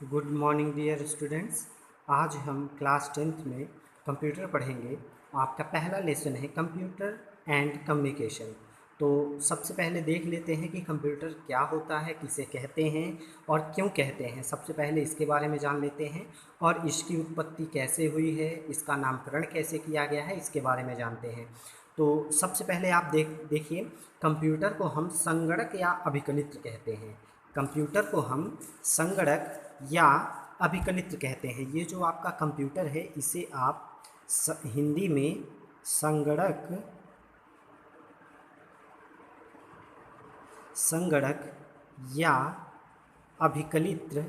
Good morning dear students. आज हम class 10th में कंप्यूटर पढ़ेंगे। आपका पहला लेसन है कंप्यूटर एंड कम्युनिकेशन। तो सबसे पहले देख लेते हैं कि कंप्यूटर क्या होता है, किसे कहते हैं और क्यों कहते हैं। सबसे पहले इसके बारे में जान लेते हैं और इसकी उत्पत्ति कैसे हुई है, इसका नामकरण कैसे किया गया है, इसके बारे में जानते हैं। तो सबसे पहले आप देखिए, कंप्यूटर को हम संगणक या अभिकलित्र कहते हैं। कंप्यूटर को हम संगणक या अभिकलित्र कहते हैं। ये जो आपका कंप्यूटर है इसे आप हिंदी में संगणक या अभिकलित्र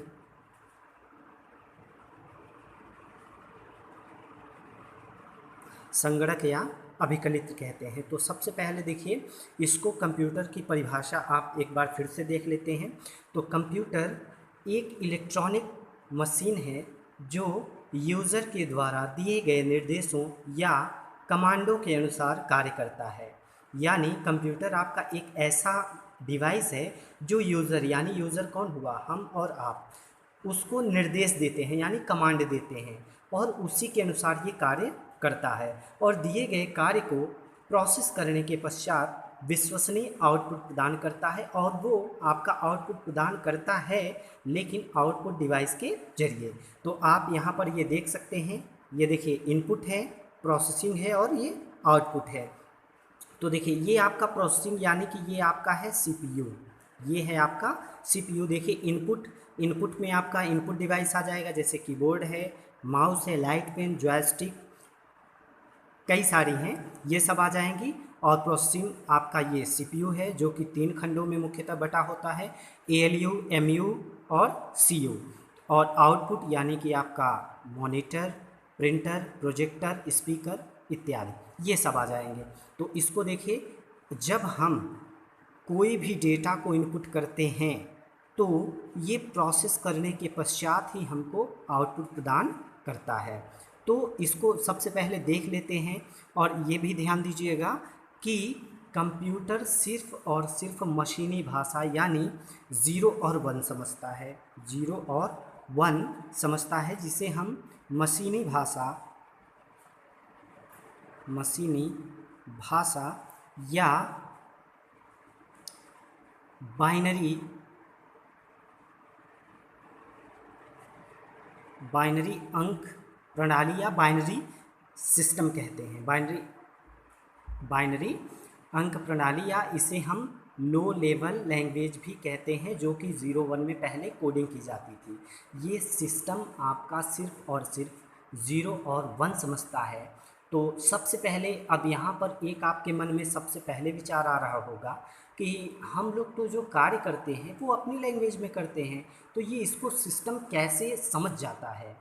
कहते हैं। तो सबसे पहले देखिए, इसको कंप्यूटर की परिभाषा आप एक बार फिर से देख लेते हैं। तो कंप्यूटर एक इलेक्ट्रॉनिक मशीन है जो यूज़र के द्वारा दिए गए निर्देशों या कमांडों के अनुसार कार्य करता है। यानी कंप्यूटर आपका एक ऐसा डिवाइस है जो यूज़र, यानी यूज़र कौन हुआ, हम और आप, उसको निर्देश देते हैं यानी कमांड देते हैं और उसी के अनुसार ये कार्य करता है और दिए गए कार्य को प्रोसेस करने के पश्चात विश्वसनीय आउटपुट प्रदान करता है। और वो आपका आउटपुट प्रदान करता है लेकिन आउटपुट डिवाइस के जरिए। तो आप यहाँ पर ये देख सकते हैं, ये देखिए इनपुट है, प्रोसेसिंग है और ये आउटपुट है। तो देखिए ये आपका प्रोसेसिंग यानी कि ये आपका है सीपीयू, ये है आपका सीपीयू। देखिए इनपुट में आपका इनपुट डिवाइस आ जाएगा, जैसे कीबोर्ड है, माउस है, लाइट पेन, जॉयस्टिक, कई सारी हैं, ये सब आ जाएंगी। और प्रोसेसिंग आपका ये सीपीयू है जो कि 3 खंडों में मुख्यतः बटा होता है, एएलयू, एमयू और सीयू। और आउटपुट यानी कि आपका मॉनिटर, प्रिंटर, प्रोजेक्टर, स्पीकर इत्यादि, ये सब आ जाएंगे। तो इसको देखिए, जब हम कोई भी डेटा को इनपुट करते हैं तो ये प्रोसेस करने के पश्चात ही हमको आउटपुट प्रदान करता है। तो इसको सबसे पहले देख लेते हैं और ये भी ध्यान दीजिएगा कि कंप्यूटर सिर्फ और सिर्फ मशीनी भाषा यानी 0 और 1 समझता है, 0 और 1 समझता है, जिसे हम मशीनी भाषा या बाइनरी अंक प्रणाली या बाइनरी सिस्टम कहते हैं, बाइनरी अंक प्रणाली, या इसे हम लो लेवल लैंग्वेज भी कहते हैं, जो कि 0-1 में पहले कोडिंग की जाती थी। ये सिस्टम आपका सिर्फ और सिर्फ 0 और 1 समझता है। तो सबसे पहले अब यहाँ पर एक आपके मन में सबसे पहले विचार आ रहा होगा कि हम लोग तो जो कार्य करते हैं वो अपनी लैंग्वेज में करते हैं, तो ये इसको सिस्टम कैसे समझ जाता है।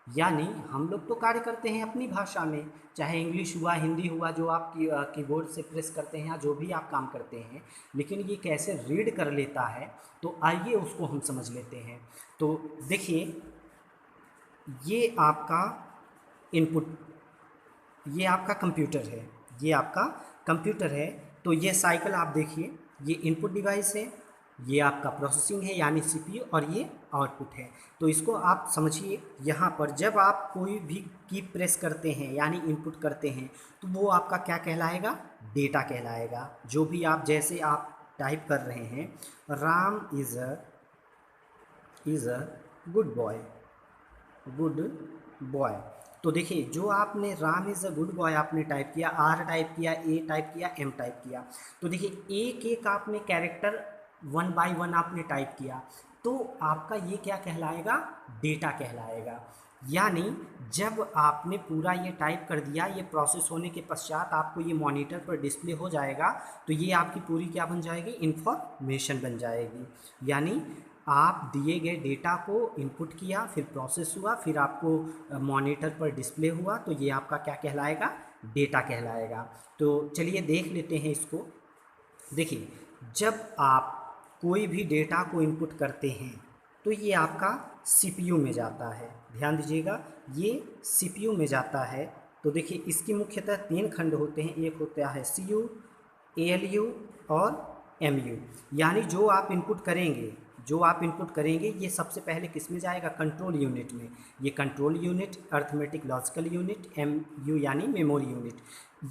यानी हम लोग तो कार्य करते हैं अपनी भाषा में, चाहे इंग्लिश हुआ, हिंदी हुआ, जो आप कीबोर्ड से प्रेस करते हैं या जो भी आप काम करते हैं, लेकिन ये कैसे रीड कर लेता है, तो आइए उसको हम समझ लेते हैं। तो देखिए ये आपका इनपुट, ये आपका कंप्यूटर है, ये आपका कंप्यूटर है। तो ये साइकिल आप देखिए, ये इनपुट डिवाइस है, ये आपका प्रोसेसिंग है यानी सीपीयू, और ये आउटपुट है। तो इसको आप समझिए, यहाँ पर जब आप कोई भी की प्रेस करते हैं यानी इनपुट करते हैं तो वो आपका क्या कहलाएगा, डेटा कहलाएगा। जो भी आप, जैसे आप टाइप कर रहे हैं, Ram is a good boy. तो देखिए जो आपने Ram is a good boy आपने टाइप किया, आर टाइप किया, ए टाइप किया, एम टाइप किया, तो देखिए एक एक आपने कैरेक्टर 1 बाय 1 आपने टाइप किया, तो आपका ये क्या कहलाएगा, डेटा कहलाएगा। यानी जब आपने पूरा ये टाइप कर दिया, ये प्रोसेस होने के पश्चात आपको ये मॉनिटर पर डिस्प्ले हो जाएगा, तो ये आपकी पूरी क्या बन जाएगी, इंफॉर्मेशन बन जाएगी। यानी आप दिए गए डेटा को इनपुट किया, फिर प्रोसेस हुआ, फिर आपको मॉनिटर पर डिस्प्ले हुआ, तो ये आपका क्या कहलाएगा, डेटा कहलाएगा। तो चलिए देख लेते हैं इसको। देखिए जब आप कोई भी डेटा को इनपुट करते हैं तो ये आपका सीपीयू में जाता है, ध्यान दीजिएगा, ये सीपीयू में जाता है। तो देखिए इसकी मुख्यतः 3 खंड होते हैं, एक होता है सीयू, एएलयू और एमयू। यानी जो आप इनपुट करेंगे, जो आप इनपुट करेंगे ये सबसे पहले किस में जाएगा, कंट्रोल यूनिट में। ये control unit, arithmetic logical unit, MU यानी मेमोरी यूनिट।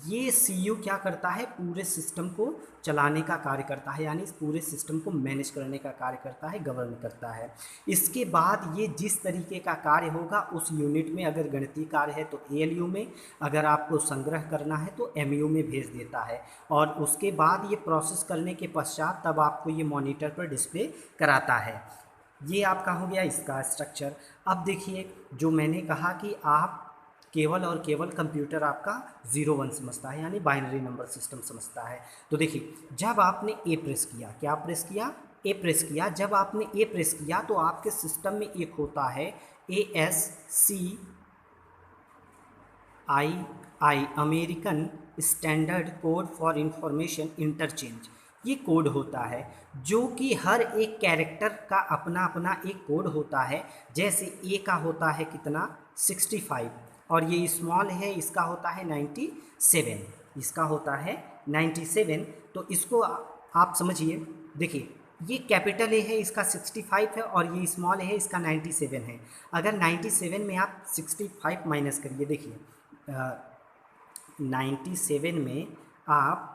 ये CU क्या करता है, पूरे सिस्टम को चलाने का कार्य करता है, यानी इस पूरे सिस्टम को मैनेज करने का कार्य करता है, गवर्न करता है। इसके बाद ये जिस तरीके का कार्य होगा उस यूनिट में, अगर गणितीय कार्य है तो ALU में, अगर आपको संग्रह करना है तो MU में भेज देता है। और उसके बाद ये प्रोसेस करने के पश्चात तब आपको ये मॉनिटर पर डिस्प्ले कराता है। ये आपका हो गया इसका स्ट्रक्चर। अब देखिए, जो मैंने कहा कि आप केवल और केवल कंप्यूटर आपका 0 1 समझता है, यानी बाइनरी नंबर सिस्टम समझता है। तो देखिए, जब आपने A प्रेस किया, क्या प्रेस किया, A प्रेस किया, जब आपने A प्रेस किया तो आपके सिस्टम में एक होता है ASCII, American standard code for information interchange. ये कोड होता है जो कि हर एक कैरेक्टर का अपना अपना एक कोड होता है। जैसे A का होता है कितना, 65, और ये स्मॉल है, इसका होता है 97, इसका होता है 97। तो इसको आप समझिए, देखिए ये कैपिटल A है, इसका 65 है, और ये स्मॉल है, इसका 97 है। अगर 97 में आप 65 माइनस करिए, देखिए 97 में आप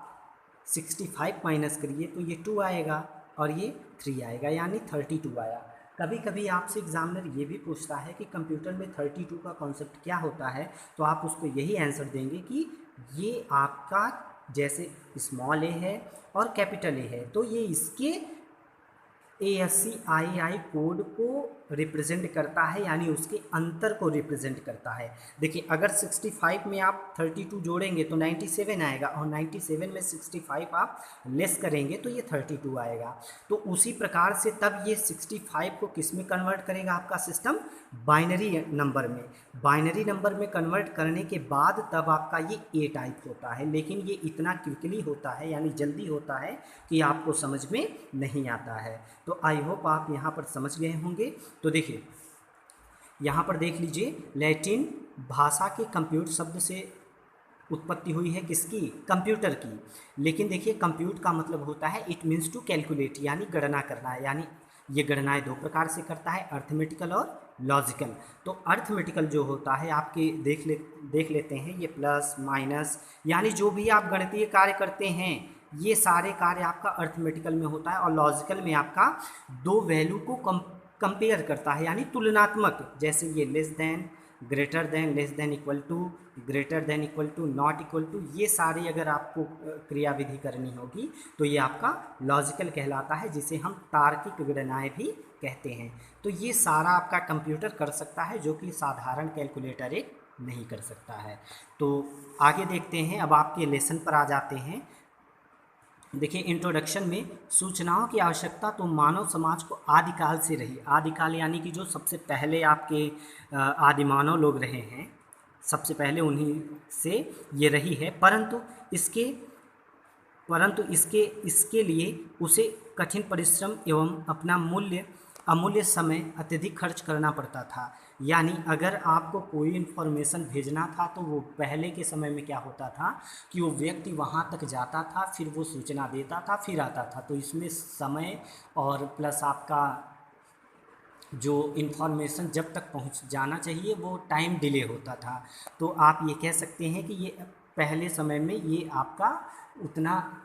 65 माइनस करिए तो ये 2 आएगा और ये 3 आएगा, यानी 32 आया। कभी कभी आपसे एग्जामिनर ये भी पूछता है कि कंप्यूटर में 32 का कॉन्सेप्ट क्या होता है, तो आप उसको यही आंसर देंगे कि ये आपका जैसे स्मॉल ए है और कैपिटल ए है, तो ये इसके ASCII कोड को रिप्रेजेंट करता है, यानी उसके अंतर को रिप्रेजेंट करता है। देखिए, अगर 65 में आप 32 जोड़ेंगे तो 97 आएगा, और 97 में 65 आप लेस करेंगे तो ये 32 आएगा। तो उसी प्रकार से तब ये 65 को किस में कन्वर्ट करेगा आपका सिस्टम, बाइनरी नंबर में। बाइनरी नंबर में कन्वर्ट करने के बाद तब आपका ये A टाइप होता है, लेकिन ये इतना क्विकली होता है, यानी जल्दी होता है कि आपको समझ में नहीं आता है। तो आई होप आप यहाँ पर समझ गए होंगे। तो देखिए, यहाँ पर देख लीजिए, लैटिन भाषा के कंप्यूट शब्द से उत्पत्ति हुई है, किसकी, कंप्यूटर की। लेकिन देखिए, कंप्यूट का मतलब होता है इट मीन्स टू कैलकुलेट, यानी गणना करना है। यानी ये गणनाएं 2 प्रकार से करता है, अर्थमेटिकल और लॉजिकल। तो अर्थमेटिकल जो होता है आपके देख लेते हैं, ये प्लस माइनस, यानी जो भी आप गणितीय कार्य करते हैं ये सारे कार्य आपका अर्थमेटिकल में होता है। और लॉजिकल में आपका 2 वैल्यू को कंपेयर करता है, यानी तुलनात्मक। जैसे ये less than, greater than, less than equal to, greater than equal to, not equal to, ये सारी अगर आपको क्रियाविधि करनी होगी तो ये आपका लॉजिकल कहलाता है, जिसे हम तार्किक गणनाएं भी कहते हैं। तो ये सारा आपका कंप्यूटर कर सकता है, जो कि साधारण कैलकुलेटर एक नहीं कर सकता है। तो आगे देखते हैं, अब आपके लेसन पर आ जाते हैं। देखिए, इंट्रोडक्शन में सूचनाओं की आवश्यकता तो मानव समाज को आदिकाल से रही। आदिकाल यानी कि जो सबसे पहले आपके आदिमानव लोग रहे हैं, सबसे पहले उन्हीं से ये रही है। परंतु इसके लिए उसे कठिन परिश्रम एवं अपना अमूल्य समय अत्यधिक खर्च करना पड़ता था। यानी अगर आपको कोई इन्फॉर्मेशन भेजना था तो वो पहले के समय में क्या होता था कि वो व्यक्ति वहाँ तक जाता था, फिर वो सूचना देता था, फिर आता था। तो इसमें समय और प्लस आपका जो इन्फॉर्मेशन जब तक पहुँच जाना चाहिए वो टाइम डिले होता था। तो आप ये कह सकते हैं कि ये पहले समय में ये आपका उतना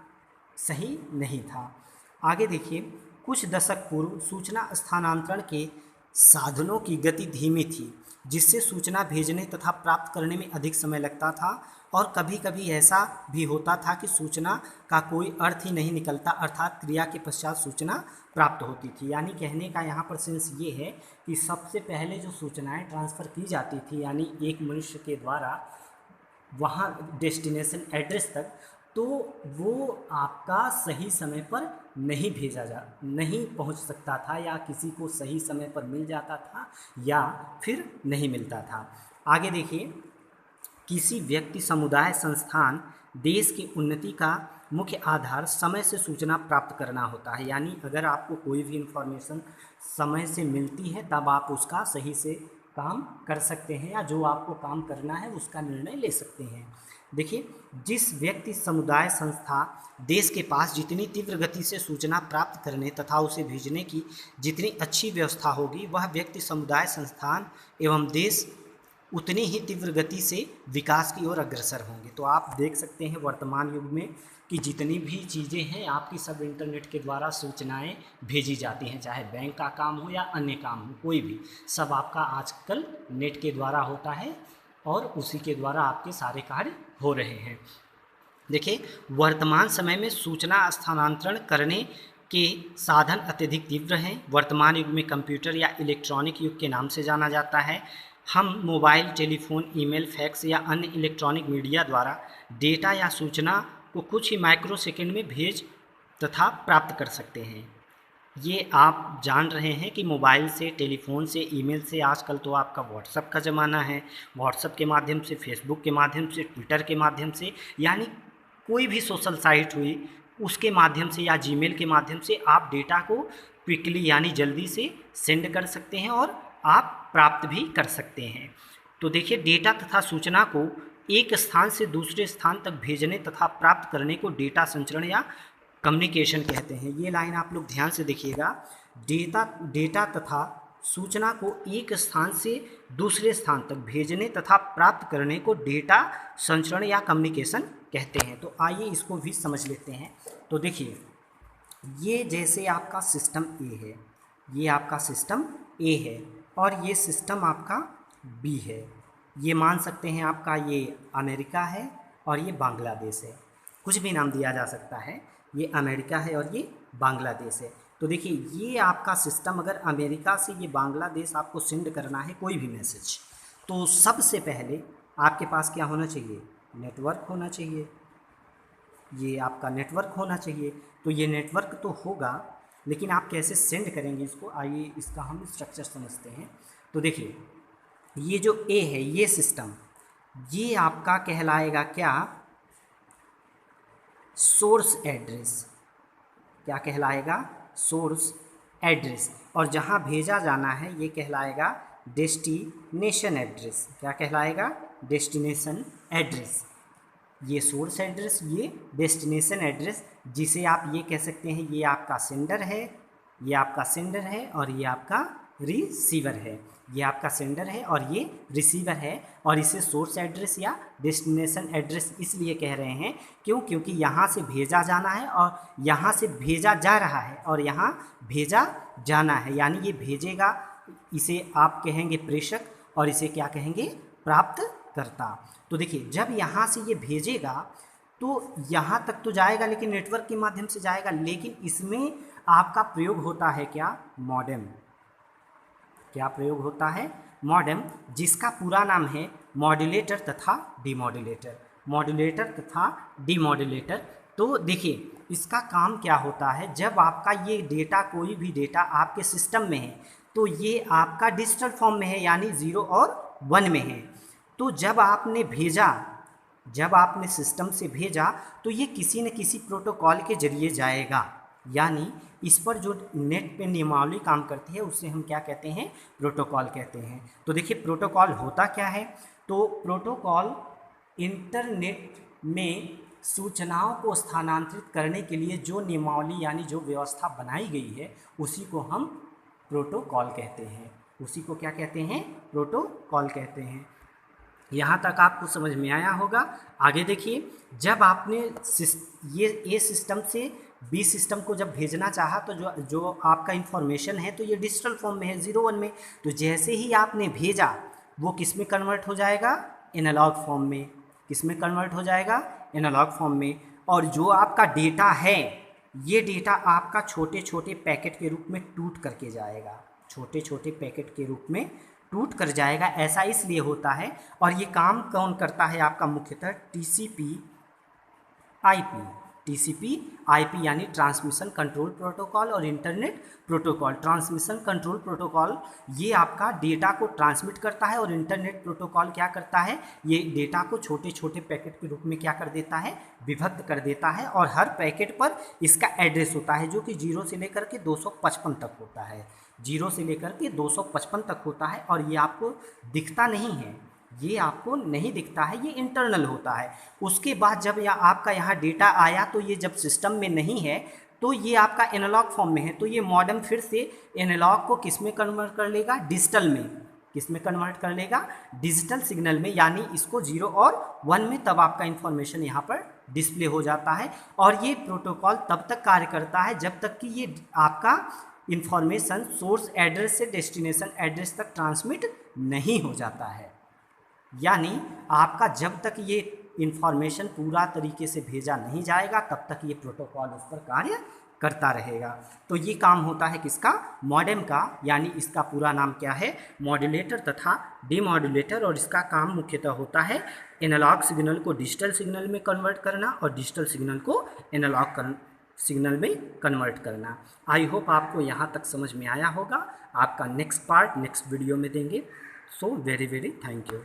सही नहीं था। आगे देखिए, कुछ दशक पूर्व सूचना स्थानांतरण के साधनों की गति धीमी थी, जिससे सूचना भेजने तथा प्राप्त करने में अधिक समय लगता था। और कभी कभी ऐसा भी होता था कि सूचना का कोई अर्थ ही नहीं निकलता, अर्थात क्रिया के पश्चात सूचना प्राप्त होती थी। यानी कहने का यहाँ पर सेंस ये है कि सबसे पहले जो सूचनाएं ट्रांसफ़र की जाती थी, यानी एक मनुष्य के द्वारा वहाँ डेस्टिनेशन एड्रेस तक, तो वो आपका सही समय पर नहीं पहुंच सकता था, या किसी को सही समय पर मिल जाता था या फिर नहीं मिलता था। आगे देखिए, किसी व्यक्ति, समुदाय, संस्थान, देश की उन्नति का मुख्य आधार समय से सूचना प्राप्त करना होता है। यानी अगर आपको कोई भी इन्फॉर्मेशन समय से मिलती है तब आप उसका सही से काम कर सकते हैं, या जो आपको काम करना है उसका निर्णय ले सकते हैं। देखिए, जिस व्यक्ति, समुदाय, संस्था, देश के पास जितनी तीव्र गति से सूचना प्राप्त करने तथा उसे भेजने की जितनी अच्छी व्यवस्था होगी, वह व्यक्ति, समुदाय, संस्थान एवं देश उतनी ही तीव्र गति से विकास की ओर अग्रसर होंगे। तो आप देख सकते हैं वर्तमान युग में कि जितनी भी चीज़ें हैं आपकी सब इंटरनेट के द्वारा सूचनाएं भेजी जाती हैं, चाहे बैंक का काम हो या अन्य काम हो, कोई भी, सब आपका आजकल नेट के द्वारा होता है और उसी के द्वारा आपके सारे कार्य हो रहे हैं। देखिए, वर्तमान समय में सूचना स्थानांतरण करने के साधन अत्यधिक तीव्र हैं। वर्तमान युग में कंप्यूटर या इलेक्ट्रॉनिक युग के नाम से जाना जाता है। हम मोबाइल, टेलीफोन, ईमेल, फैक्स या अन्य इलेक्ट्रॉनिक मीडिया द्वारा डेटा या सूचना को कुछ ही माइक्रो सेकेंड में भेज तथा प्राप्त कर सकते हैं। ये आप जान रहे हैं कि मोबाइल से, टेलीफोन से, ईमेल से, आजकल तो आपका व्हाट्सएप का ज़माना है, व्हाट्सएप के माध्यम से, फेसबुक के माध्यम से, ट्विटर के माध्यम से, यानी कोई भी सोशल साइट हुई उसके माध्यम से या जीमेल के माध्यम से आप डेटा को क्विकली यानी जल्दी से सेंड कर सकते हैं और आप प्राप्त भी कर सकते हैं। तो देखिए, डेटा तथा सूचना को एक स्थान से दूसरे स्थान तक भेजने तथा प्राप्त करने को डेटा संचरण या कम्युनिकेशन कहते हैं। ये लाइन आप लोग ध्यान से देखिएगा। डेटा तथा सूचना को एक स्थान से दूसरे स्थान तक भेजने तथा प्राप्त करने को डेटा संचरण या कम्युनिकेशन कहते हैं। तो आइए इसको भी समझ लेते हैं। तो देखिए, ये जैसे आपका सिस्टम ए है, ये आपका सिस्टम ए है और ये सिस्टम आपका बी है। ये मान सकते हैं आपका ये अमेरिका है और ये बांग्लादेश है, कुछ भी नाम दिया जा सकता है। ये अमेरिका है और ये बांग्लादेश है। तो देखिए, ये आपका सिस्टम अगर अमेरिका से ये बांग्लादेश आपको सेंड करना है कोई भी मैसेज, तो सबसे पहले आपके पास क्या होना चाहिए? नेटवर्क होना चाहिए। ये आपका नेटवर्क होना चाहिए। तो ये नेटवर्क तो होगा, लेकिन आप कैसे सेंड करेंगे इसको, आइए इसका हम स्ट्रक्चर समझते हैं। तो देखिए, ये जो ए है, ये सिस्टम, ये आपका कहलाएगा क्या? Source address. क्या कहलाएगा? Source address. और जहाँ भेजा जाना है ये कहलाएगा डेस्टिनेशन एड्रेस। क्या कहलाएगा? Destination address. ये सोर्स एड्रेस, ये डेस्टिनेशन एड्रेस, जिसे आप ये कह सकते हैं ये आपका सेंडर है, ये आपका सेंडर है और ये आपका रिसीवर है। ये आपका सेंडर है और ये रिसीवर है। और इसे सोर्स एड्रेस या डेस्टिनेशन एड्रेस इसलिए कह रहे हैं क्योंकि यहाँ से भेजा जाना है और यहाँ से भेजा जा रहा है और यहाँ भेजा जाना है, यानी ये भेजेगा, इसे आप कहेंगे प्रेषक और इसे क्या कहेंगे? प्राप्तकर्ता। तो देखिए, जब यहाँ से ये भेजेगा तो यहाँ तक तो जाएगा, लेकिन नेटवर्क के माध्यम से जाएगा, लेकिन इसमें आपका प्रयोग होता है क्या? मॉडेम। क्या प्रयोग होता है? मॉडेम, जिसका पूरा नाम है मॉड्यूलेटर तथा डीमॉड्यूलेटर। मॉड्यूलेटर तथा डीमॉड्यूलेटर। तो देखिए, इसका काम क्या होता है? जब आपका ये डेटा, कोई भी डेटा आपके सिस्टम में है तो ये आपका डिजिटल फॉर्म में है, यानी 0 और 1 में है। तो जब आपने भेजा, जब आपने सिस्टम से भेजा तो ये किसी न किसी प्रोटोकॉल के जरिए जाएगा, यानी इस पर जो नेट पे नियमावली काम करती है उससे हम क्या कहते हैं? प्रोटोकॉल कहते हैं। तो देखिए, प्रोटोकॉल होता क्या है? तो प्रोटोकॉल इंटरनेट में सूचनाओं को स्थानांतरित करने के लिए जो नियमावली यानी जो व्यवस्था बनाई गई है उसी को हम प्रोटोकॉल कहते हैं। उसी को क्या कहते हैं? प्रोटोकॉल कहते हैं। यहाँ तक आपको समझ में आया होगा। आगे देखिए, जब आपने ये ए सिस्टम से बी सिस्टम को जब भेजना चाहा तो जो आपका इन्फॉर्मेशन है तो ये डिजिटल फॉर्म में है, 0-1 में। तो जैसे ही आपने भेजा वो किस में कन्वर्ट हो जाएगा? एनालॉग फॉर्म में। किस में कन्वर्ट हो जाएगा? एनालॉग फॉर्म में। और जो आपका डेटा है, ये डेटा आपका छोटे छोटे पैकेट के रूप में टूट करके जाएगा, छोटे छोटे पैकेट के रूप में टूट कर जाएगा। ऐसा इसलिए होता है, और ये काम कौन करता है? आपका मुख्यतः टीसीपी आईपी। टीसीपी आईपी यानी ट्रांसमिशन कंट्रोल प्रोटोकॉल और internet protocol. Transmission control protocol ये आपका डेटा को ट्रांसमिट करता है और इंटरनेट प्रोटोकॉल क्या करता है? ये डेटा को छोटे छोटे पैकेट के रूप में क्या कर देता है? विभक्त कर देता है। और हर पैकेट पर इसका एड्रेस होता है जो कि 0 से लेकर के 255 तक होता है। 0 से लेकर के 255 तक होता है। और ये आपको दिखता नहीं है, ये आपको नहीं दिखता है, ये इंटरनल होता है। उसके बाद जब आपका यहाँ डेटा आया तो ये जब सिस्टम में नहीं है तो ये आपका एनालॉग फॉर्म में है, तो ये मॉडेम फिर से एनालॉग को किस में कन्वर्ट कर लेगा, डिजिटल में। किस में कन्वर्ट कर लेगा, डिजिटल सिग्नल में, यानी इसको 0 और 1 में, तब आपका इंफॉर्मेशन यहाँ पर डिस्प्ले हो जाता है। और ये प्रोटोकॉल तब तक कार्य करता है जब तक कि ये आपका इंफॉर्मेशन सोर्स एड्रेस से डेस्टिनेशन एड्रेस तक ट्रांसमिट नहीं हो जाता है। यानी आपका जब तक ये इंफॉर्मेशन पूरा तरीके से भेजा नहीं जाएगा तब तक ये प्रोटोकॉल उस पर कार्य करता रहेगा। तो ये काम होता है किसका, मॉडेम का, यानी इसका पूरा नाम क्या है, मॉड्यूलेटर तथा डीमॉड्यूलेटर। और इसका काम मुख्यतः होता है एनालॉग सिग्नल को डिजिटल सिग्नल में कन्वर्ट करना और डिजिटल सिग्नल को एनालॉग सिग्नल में कन्वर्ट करना। आई होप आपको यहाँ तक समझ में आया होगा। आपका नेक्स्ट पार्ट नेक्स्ट वीडियो में देंगे। So very very thank you.